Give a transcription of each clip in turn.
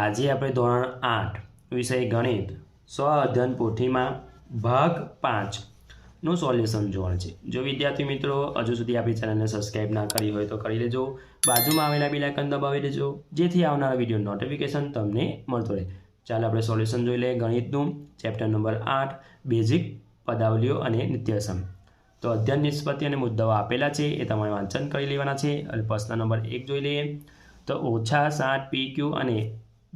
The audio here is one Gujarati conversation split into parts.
આજે આપણે ધોરણ 8 વિષય ગણિત સ્વ અધ્યયન પોથીમાં ભાગ 5 નું સોલ્યુશન જોવાનું છે। જો વિદ્યાર્થી મિત્રો હજુ સુધી આપણી ચેનલને સબસ્ક્રાઇબ ના કરી હોય તો કરી લેજો, બાજુમાં આવેલા બેલ આઇકન દબાવી દેજો જેથી આવનારા વિડિયો નોટિફિકેશન તમને મળતો રહે। ચાલો આપણે સોલ્યુશન જોઈ લઈએ ગણિતનું ચેપ્ટર નંબર 8 બેઝિક પદાવલીઓ અને નિત્યસમ। તો અધ્યયન નિષ્પત્તિ અને મુદ્દાઓ આપેલા છે એ તમારે વાંચન કરી લેવાના છે। અને પ્રશ્ન નંબર 1 જોઈ લઈએ તો -7 PQ અને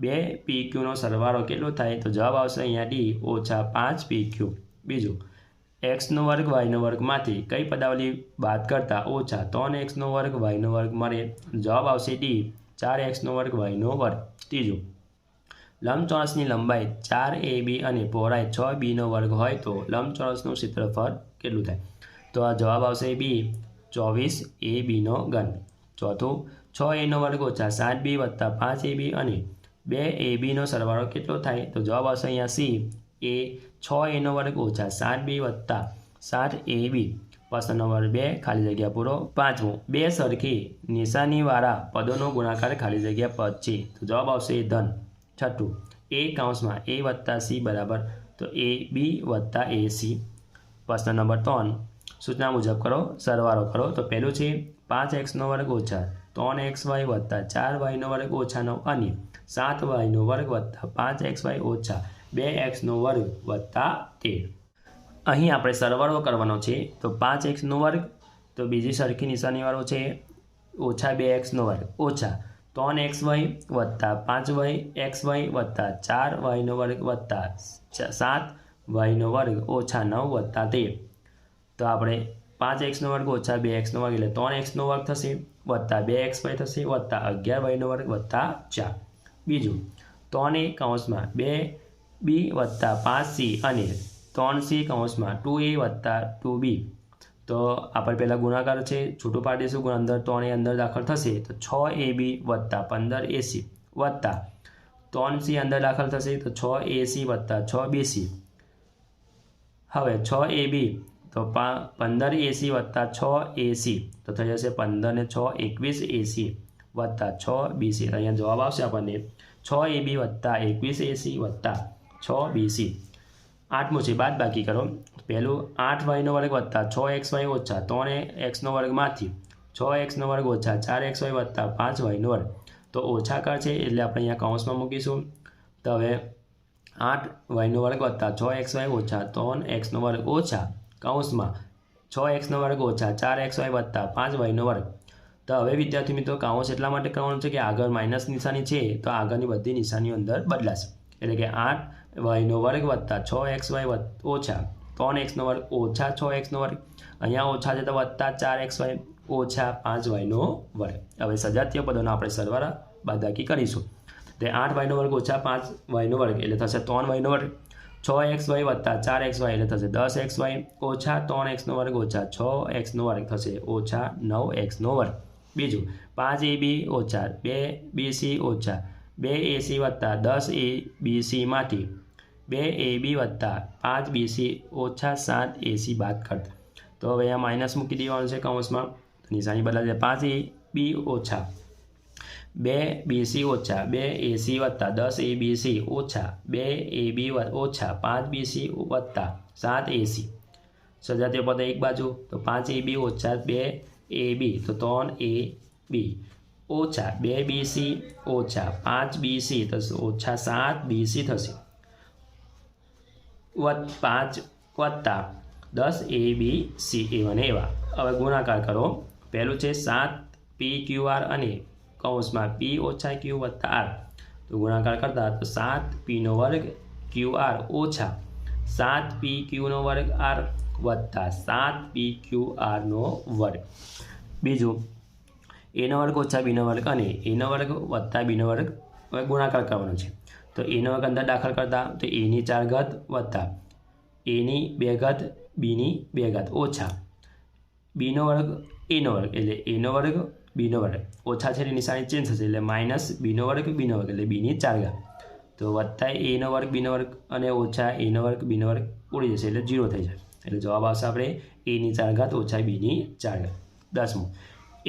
2 PQ નો સરવાળો કેટલો થાય? તો જવાબ આવશે અહીંયા D -5 PQ। બીજું x નો વર્ગ y નો વર્ગમાંથી કઈ પદાવલી બાદ કરતા -3x નો વર્ગ y નો વર્ગ મળે? જવાબ આવશે D 4x નો વર્ગ y નો વર્ગ। ત્રીજું લંબચોરસની લંબાઈ 4AB અને પહોળાઈ 6B નો વર્ગ હોય તો લંબચોરસનું ક્ષેત્રફળ કેટલું થાય? તો આ જવાબ આવશે B 24AB નો ઘન। ચોથું 6A નો વર્ગ -7B વત્તા 5AB અને 2AB નો સરવાળો કેટલો થાય? તો જવાબ આવશે અહીંયા C એ 6A નો વર્ગ -7B વત્તા 7AB। પ્રશ્ન નંબર 2 ખાલી જગ્યા પૂરો। પાંચમું બે સરખી નિશાનીવાળા પદોનો ગુણાકાર ખાલી જગ્યા પદ છે તો જવાબ આવશે ધન। છઠ્ઠું A કૌંસમાં A વત્તા C બરાબર તો AB વત્તા AC। પ્રશ્ન નંબર 3 સૂચના મુજબ કરો સરવાળો કરો। તો પહેલું છે 5x નો વર્ગ -3xy વત્તા 4y નો વર્ગ -9 અને 7y નો વર્ગ વત્તા 5xy -2x નો વર્ગ વત્તા 13। અહીં આપણે સરવાળો કરવાનો છે તો 5x નો વર્ગ તો બીજી સરખી નિશાનીવાળો છે -2x નો વર્ગ ઓછા 3xy વત્તા 5yxy વત્તા 4y નો વર્ગ વત્તા 7y નો વર્ગ -9 વત્તા 13। તો આપણે 5x નો વર્ગ -2x નો વર્ગ એટલે 3x નો વર્ગ થશે વત્તા 2xy થશે વત્તા 11y નો વર્ગ વત્તા 4। બીજું 3a કૌંસમાં 2b વત્તા 5c અને 3c કૌંસમાં 2a વત્તા 2b। તો આપણે પહેલાં ગુણાકાર છે છૂટું પાડી દઈશું, અંદર 3a અંદર દાખલ થશે તો 6ab વત્તા 15ac વત્તા 3c અંદર દાખલ થશે તો 6ac વત્તા 6bc। હવે 6ab તો 15ac વત્તા 6ac તો થઈ જશે 15 ને 6 21ac વત્તા 6bc। અહીંયા જવાબ આવશે આપણને 6ab વત્તા 21ac વત્તા 6bc। આઠમું છે બાદ બાકી કરો। પહેલું 8y નો વર્ગ વત્તા 6xy ઓછા 3x નો વર્ગમાંથી 6x નો વર્ગ ઓછા 4xy વત્તા 5y નો વર્ગ। તો ઓછાકાર છે એટલે આપણે અહીંયા કૌંસમાં મૂકીશું। તો હવે 8y નો વર્ગ વત્તા 6xy ઓછા 3x નો વર્ગ ઓછા કૌંસમાં 6x નો વર્ગ ઓછા 4xy વત્તા 5y નો વર્ગ। તો હવે વિદ્યાર્થી મિત્રો કૌંસ એટલા માટે કરવાનું છે કે આગળ માઇનસ નિશાની છે તો આગળની બધી નિશાનીઓ અંદર બદલાશે। એટલે કે 8y નો વર્ગ વત્તા 6xy ઓછા 3x નો વર્ગ ઓછા 6x નો વર્ગ, અહીંયા ઓછા છે તો વત્તા 4xy ઓછા 5y નો વર્ગ। હવે સજાતીય પદોનો આપણે સરવાળા બાદબાકી કરીશું। તે 8y નો વર્ગ ઓછા 5y નો વર્ગ એટલે થશે 3y નો વર્ગ, 6xy વત્તા 4xy એટલે થશે 10xy ઓછા 3x નો વર્ગ ઓછા 6x નો વર્ગ થશે ઓછા 9x નો વર્ગ। બીજું 5ab ઓછા 2bc ઓછા 2ac વત્તા 10abc માંથી 2ab વત્તા 5bc ઓછા 7ac બાદ કરતા। તો હવે અહીંયા માઇનસ મૂકી દેવાનું છે કૌંસમાં, નિશાની બદલાશે 5ab ઓછા 2bc ઓછા 2ac વત્તા 10abc ઓછા 2ab ઓછા 5bc વત્તા 7ac। સજાતીય પદ એક બાજુ તો 5ab ઓછા 2ab તો 3ab ઓછા 2bc ઓછા 5bc થશે ઓછા 7bc થશે 5 વત્તા 10abc એવા ને એવા। હવે ગુણાકાર કરો। પહેલું છે 7pqr અને કૌંસમાં p ઓછા q વત્તા r। તો ગુણાકાર કરતા તો 7p નો વર્ગ qr ઓછા 7pq નો વર્ગ r વત્તા 7pqr નો વર્ગ। બીજું a નો વર્ગ ઓછા b નો વર્ગ અને a નો વર્ગ વત્તા b નો વર્ગ હવે ગુણાકાર કરવાનો છે। તો a નો વર્ગ અંદર દાખલ કરતા તો a ની 4 ઘાત વત્તા a ની 2 ઘાત b ની 2 ઘાત ઓછા b નો વર્ગ a નો વર્ગ એટલે a નો વર્ગ b નો વર્ગ ઓછા છે નિશાની ચેન્જ થશે એટલે માઇનસ b નો વર્ગ b નો વર્ગ એટલે b ની 4 ઘાત તો વત્તા a નો વર્ગ b નો વર્ગ અને ઓછા a નો વર્ગ b નો વર્ગ ઉડી જશે એટલે 0 થઈ જશે। એટલે જવાબ આવશે આપણે a ની 4 ઘાત ઓછા b ની 4 ઘાત। 10મું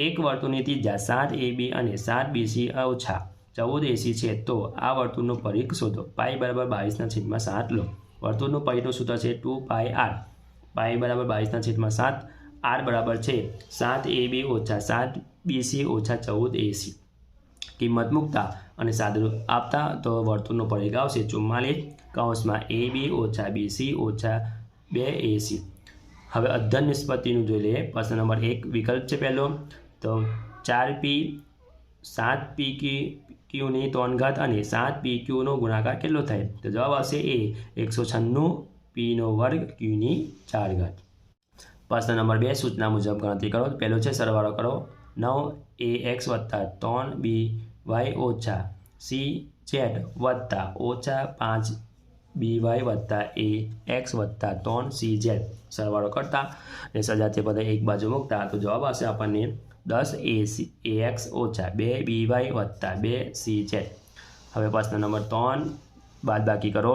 એક વર્તુળની ત્રિજ્યા 7ab અને 7bc ઓછા 14 AC છે તો આ વર્તુળનો પરિઘ શોધો. પાઈ બરાબર 22/7 લો. વર્તુળનું પરિઘનું સૂત્ર છે 2πr. પાઈ બરાબર 22/7. r બરાબર છે 7ab - 7bc - 14 AC. કિંમત મૂકતા અને સાદુરૂપ આપતા તો વર્તુળનો પરિઘ આવશે 44 (ab - bc - 2 AC. હવે અધ્ધન નિષ્પત્તિનું જોઈ લઈએ. પ્રશ્ન નંબર 1 વિકલ્પ છે પહેલો તો 4p 7pqની 3 ઘાત અને 7pqનો ગુણાકાર કેટલો થાય? તો જવાબ આવશે એ 196 pનો વર્ગ qની 4 ઘાત. પ્રશ્ન નંબર 2 સૂચના મુજબ ગણતરી કરો. પહેલો છે સરવાળો કરો 9ax + 3by - cz - 5by - ax + 3cz. સરવાળો કરતા અને સજાતીય પદ એક બાજુ મૂકતા તો જવાબ આવશે આપણને 10ax - 2by + 2cz. હવે પ્રશ્ન નંબર 3 બાદબાકી કરો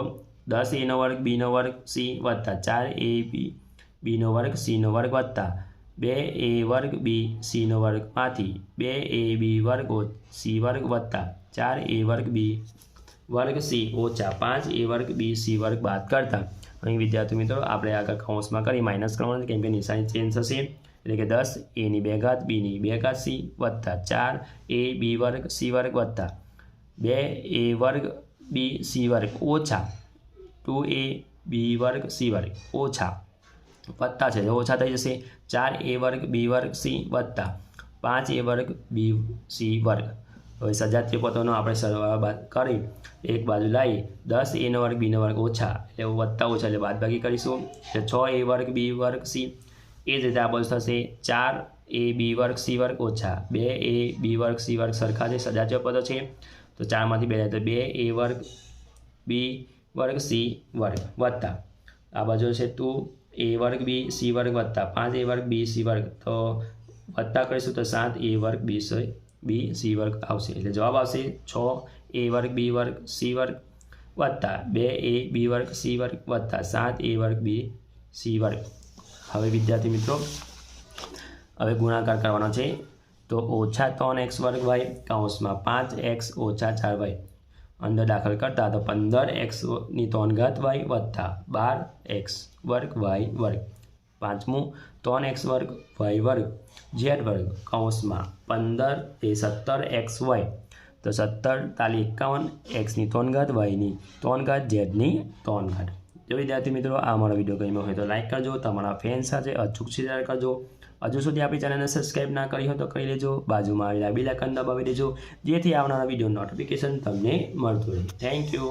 10a² b² c + 4ab b² c² + 2a² b c² માંથી 2ab² c² + 4a² b² c - 5a² bc² બાદ કરતા અહીં વિદ્યાર્થી મિત્રો આપણે આગળ કૌંસમાં કરી માઇનસ કરવાનું કેમ કે નિશાની ચેન્જ થશે. એટલે કે 10 a² b² c + 4ab² c² + 2a² bc² ઓછા 2ab² c² ઓછા વત્તા છે ઓછા થઈ જશે 4a² b² c + 5a² bc². હવે સજાતીય પદોનો આપણે સરવાળો બાદ કરી એક બાજુ લાવી 10a² b² ઓછા એટલે વત્તા ઓછા એટલે બાદબાકી કરીશું એટલે 6a² b² c. એ જ રીતે આ બાજુ થશે 4ab² c² ઓછા 2ab² c² સરખા છે સજાતીય પદો છે તો 4માંથી 2 જાય તો 2a² b² c² વત્તા આ બાજુ છે 2a² bc² વત્તા 5a² bc² તો વત્તા કરીશું તો 7a² bc² આવશે. એટલે જવાબ આવશે 6a² b² c² વત્તા 2ab² c² વત્તા 7a² bc². હવે વિદ્યાર્થી મિત્રો હવે ગુણાકાર કરવાનો છે તો -3x² કૌંસમાં 5x - 4y અંદર દાખલ કરતા તો 15xની 3 ઘાત y વત્તા 12x² y². પાંચમું 3x² y² z² કૌંસમાં 15 એ 17xy તો 17 તાલી 51 xની 3 ઘાત yની 3 ઘાત zની 3 ઘાત. જો વિદ્યાર્થી મિત્રો આ અમારો વિડીયો ગમ્યો હોય તો લાઈક કરજો. તમારા ફ્રેન્ડ સાથે અચૂક શેર કરજો. હજુ સુધી આપણી ચેનલને સબસ્ક્રાઈબ ના કરી હોય તો કરી લેજો. બાજુમાં આવેલા બેલ આઇકન દબાવી દેજો જેથી આવનારા વિડીયો નોટિફિકેશન તમને મળતું રહે. Thank you.